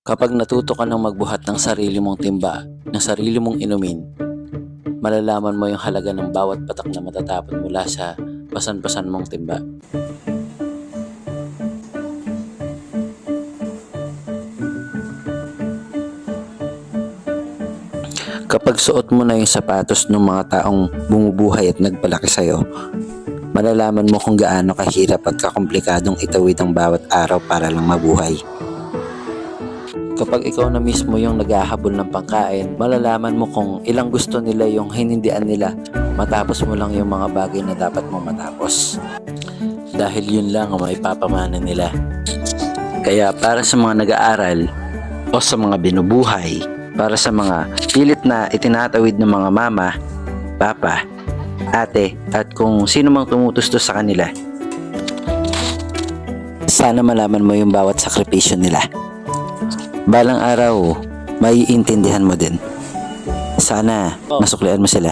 Kapag natuto ka ng magbuhat ng sarili mong timba, ng sarili mong inumin, malalaman mo yung halaga ng bawat patak na matatapon mula sa pasan-pasan mong timba. Kapag suot mo na yung sapatos ng mga taong bumubuhay at nagpalaki sa'yo, malalaman mo kung gaano kahirap at kakomplikadong itawid ang bawat araw para lang mabuhay. Kapag ikaw na mismo yung naghahabol ng pangkain, malalaman mo kung ilang gusto nila yung hinindian nila matapos mo lang yung mga bagay na dapat mong matapos. Dahil yun lang ang maipapamana nila. Kaya para sa mga nag-aaral o sa mga binubuhay, para sa mga pilit na itinatawid ng mga mama, papa, ate, at kung sino mang tumutustos sa kanila, sana malaman mo yung bawat sakripisyo nila. Balang araw, maiintindihan mo din. Sana masuklian mo sila.